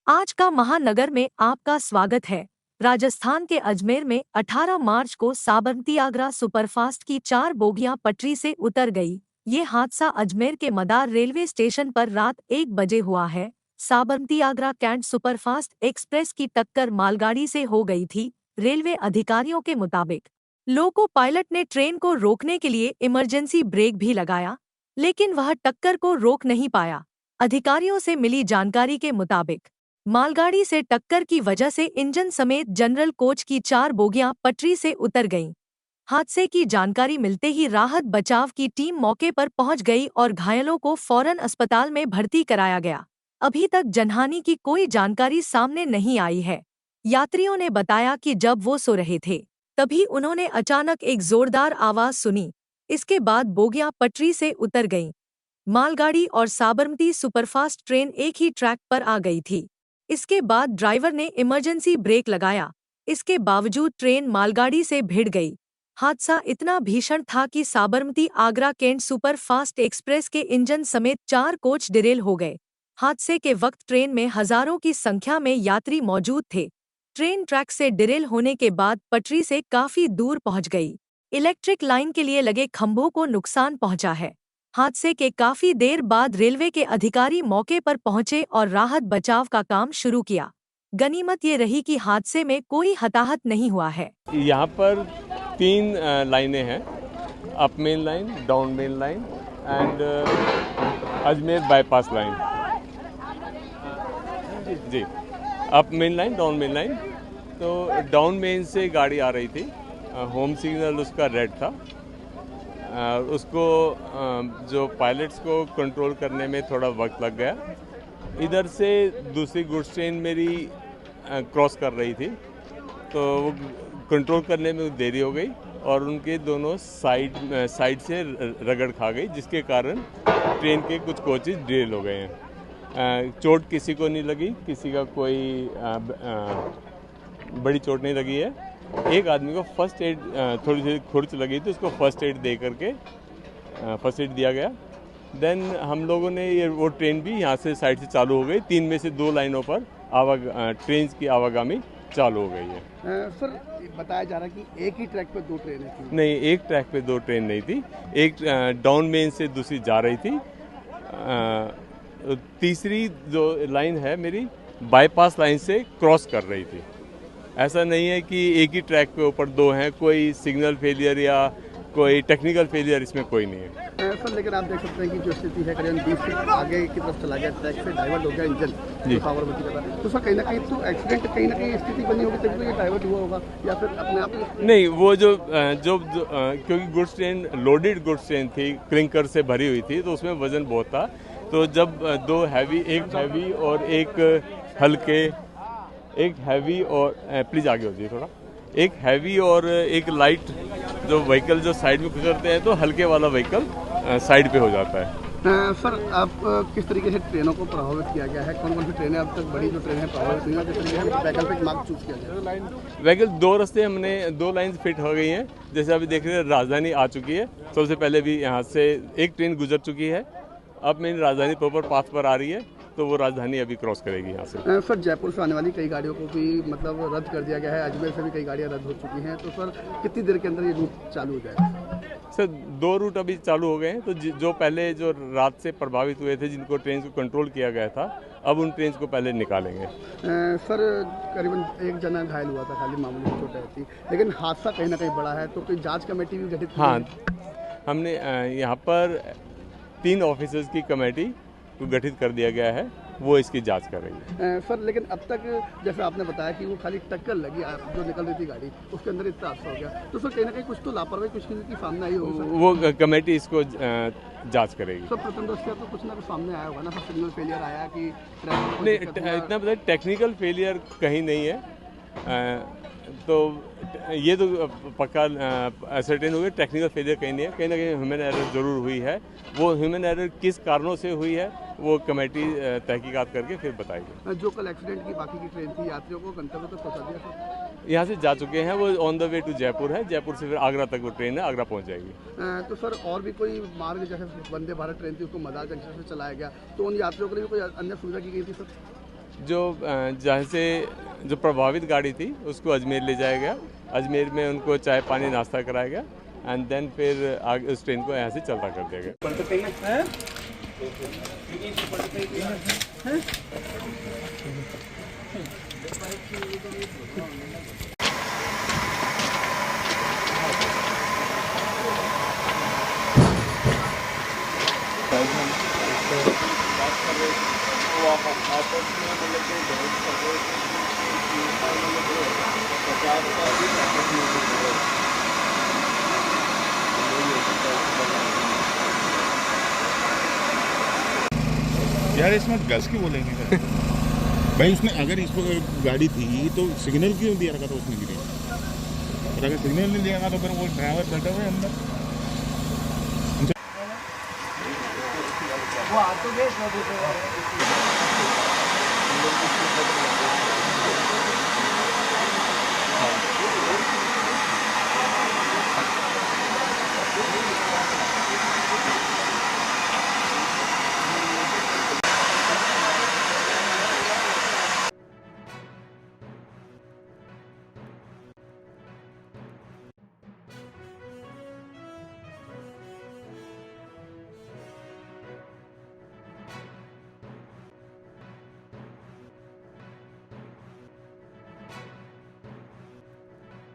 आज का महानगर में आपका स्वागत है। राजस्थान के अजमेर में 18 मार्च को साबरमती आगरा सुपरफास्ट की 4 बोगियां पटरी से उतर गई। ये हादसा अजमेर के मदार रेलवे स्टेशन पर रात 1 बजे हुआ है। Sabarmati Agra cantt superfast express की टक्कर मालगाड़ी से हो गई थी। रेलवे अधिकारियों के मुताबिक लोको पायलट ने ट्रेन को रोकने के लिए इमरजेंसी ब्रेक भी लगाया, लेकिन वह टक्कर को रोक नहीं पाया। अधिकारियों से मिली जानकारी के मुताबिक मालगाड़ी से टक्कर की वजह से इंजन समेत जनरल कोच की 4 बोगियां पटरी से उतर गईं। हादसे की जानकारी मिलते ही राहत बचाव की टीम मौके पर पहुंच गई और घायलों को फौरन अस्पताल में भर्ती कराया गया। अभी तक जनहानि की कोई जानकारी सामने नहीं आई है। यात्रियों ने बताया कि जब वो सो रहे थे, तभी उन्होंने अचानक एक जोरदार आवाज सुनी। इसके बाद बोगियां पटरी से उतर गईं। मालगाड़ी और साबरमती सुपरफास्ट ट्रेन एक ही ट्रैक पर आ गई थी। इसके बाद ड्राइवर ने इमरजेंसी ब्रेक लगाया। इसके बावजूद ट्रेन मालगाड़ी से भिड़ गई। हादसा इतना भीषण था कि Sabarmati Agra cantt super fast express के इंजन समेत 4 कोच डिरेल हो गए। हादसे के वक्त ट्रेन में हजारों की संख्या में यात्री मौजूद थे। ट्रेन ट्रैक से डिरेल होने के बाद पटरी से काफी दूर पहुंच गई। इलेक्ट्रिक लाइन के लिए लगे खंभों को नुकसान पहुंचा है। हादसे के काफी देर बाद रेलवे के अधिकारी मौके पर पहुंचे और राहत बचाव का काम शुरू किया। गनीमत ये रही कि हादसे में कोई हताहत नहीं हुआ है। यहाँ पर 3 लाइनें हैं, up main line, down main line and Ajmer bypass line. जी, up main line, down main line. तो डाउन मेन से गाड़ी आ रही थी, होम सिग्नल उसका रेड था। उसको जो पायलट्स को कंट्रोल करने में थोड़ा वक्त लग गया। इधर से दूसरी गुड्स ट्रेन मेरी क्रॉस कर रही थी, तो वो कंट्रोल करने में देरी हो गई और उनके दोनों साइड से रगड़ खा गई, जिसके कारण ट्रेन के कुछ कोचेज डिरेल हो गए हैं। चोट किसी को नहीं लगी, किसी का कोई बड़ी चोट नहीं लगी है। एक आदमी को फर्स्ट एड, थोड़ी सी खुरच लगी थी, उसको फर्स्ट एड दे करके फर्स्ट एड दिया गया। देन हम लोगों ने वो ट्रेन भी यहाँ से साइड से चालू हो गई। 3 में से 2 लाइनों पर ट्रेन की आवागमनी चालू हो गई है। सर, बताया जा रहा है कि एक ही ट्रैक पे 2 ट्रेनें थी। नहीं, एक ट्रैक पे 2 ट्रेन नहीं थी। एक डाउन मेन से दूसरी जा रही थी। तीसरी जो लाइन है मेरी बाईपास लाइन से क्रॉस कर रही थी। ऐसा नहीं है कि एक ही ट्रैक पे ऊपर 2 हैं। कोई सिग्नल फेलियर या कोई टेक्निकल फेलियर इसमें कोई नहीं है। सर, लेकिन आप देख सकते हैं कि जो स्थिति है, करीबन 20 फीट आगे की तरफ चला गया, ट्रैक से डाइवर्ट हो गया इंजन जी। साबरमती का था। तो सर, कहीं ना कहीं तो एक्सीडेंट, कहीं ना कहीं स्थिति बनी होगी तभी तो ये डाइवर्ट हुआ होगा, या फिर अपने आप नहीं, वो जो क्योंकि goods train loaded goods train थी, क्लिंकर से भरी हुई थी, तो उसमें वजन बहुत था। तो जब 2 हैवी, एक हैवी और एक हल्के, एक हैवी और प्लीज आगे हो जाइए थोड़ा, एक हैवी और एक लाइट जो व्हीकल जो साइड में गुजरते हैं, तो हल्के वाला व्हीकल साइड पे हो जाता है। सर, आप किस तरीके से ट्रेनों को प्रभावित किया गया है? कौन कौन सी ट्रेनें अब तक बड़ी जो ट्रेनें प्रभावित हुई हैं, किस तरीके से वैकल्पिक मार्ग चूज किया जाए? व्हीकल 2 रास्ते, हमने 2 लाइन फिट हो गई हैं। जैसे अभी देख रहे हैं, राजधानी आ चुकी है। सबसे पहले भी यहाँ से एक ट्रेन गुजर चुकी है। अब मेरी राजधानी प्रॉपर पाथ पर आ रही है, तो वो राजधानी अभी क्रॉस करेगी यहाँ से। सर, जयपुर से आने वाली कई गाड़ियों को भी मतलब रद्द कर दिया गया है। अजमेर से भी कई गाड़ियाँ रद्द हो चुकी हैं। तो सर, कितनी देर के अंदर ये रूट चालू हो जाएगा? सर, 2 रूट अभी चालू हो गए हैं। तो जो पहले जो रात से प्रभावित हुए थे, जिनको ट्रेन को कंट्रोल किया गया था, अब उन ट्रेन को पहले निकालेंगे। सर, करीबन 1 जना घायल हुआ था, खाली मामूली चोट आई थी, लेकिन हादसा कहीं ना कहीं बड़ा है। तो कोई जांच कमेटी भी गठित की है? हाँ, हमने यहाँ पर 3 ऑफिसर्स की कमेटी को गठित कर दिया गया है, वो इसकी जांच कर रही है। सर, लेकिन अब तक जैसे आपने बताया कि वो खाली टक्कर लगी, जो निकल रही थी गाड़ी, उसके अंदर इतना हादसा हो गया, तो सर कहीं ना कहीं कुछ तो लापरवाही कुछ की सामने आई होगी। वो कमेटी इसको जांच करेगी। सर, प्रथम दृष्टया तो कुछ ना कुछ सामने आया होगा ना? सर, सिग्नल फेलियर आया कि नहीं, इतना पता, टेक्निकल फेलियर कहीं नहीं है। तो ये तो पक्का असर्टेन हो गया, टेक्निकल फेलियर कहीं नहीं है। कहीं ना कहीं ह्यूमन एरर जरूर हुई है। वो ह्यूमन एरर किस कारणों से हुई है, वो कमेटी तहकीकात करके फिर बताएगी। जो कल एक्सीडेंट की बाकी की ट्रेन थी, यात्रियों को गंतव्य तक पहुंचा दिया सर? यहाँ से जा चुके हैं, वो on the way to Jaipur है। जयपुर से फिर आगरा तक वो ट्रेन है, आगरा पहुँच जाएगी। तो सर, और भी कोई मार्ग, जैसे वंदे भारत ट्रेन थी, उसको मदार जंक्शन से चलाया गया, तो उन यात्रियों के लिए भी कोई अन्य सुविधा की गई थी सर? जो जहाँ से जो प्रभावित गाड़ी थी उसको अजमेर ले जाया गया। अजमेर में उनको चाय पानी नाश्ता कराया गया एंड देन फिर आगे उस ट्रेन को यहाँ से चलता कर दिया गया। यार इसमें गज की बोलेंगे भाई, उसने अगर इस पर गाड़ी थी तो सिग्नल क्यों दिया रखा था उसने गिरे? और अगर सिग्नल नहीं दिया तो फिर वो ड्राइवर बैठा हुआ है अंदर। वो आप तो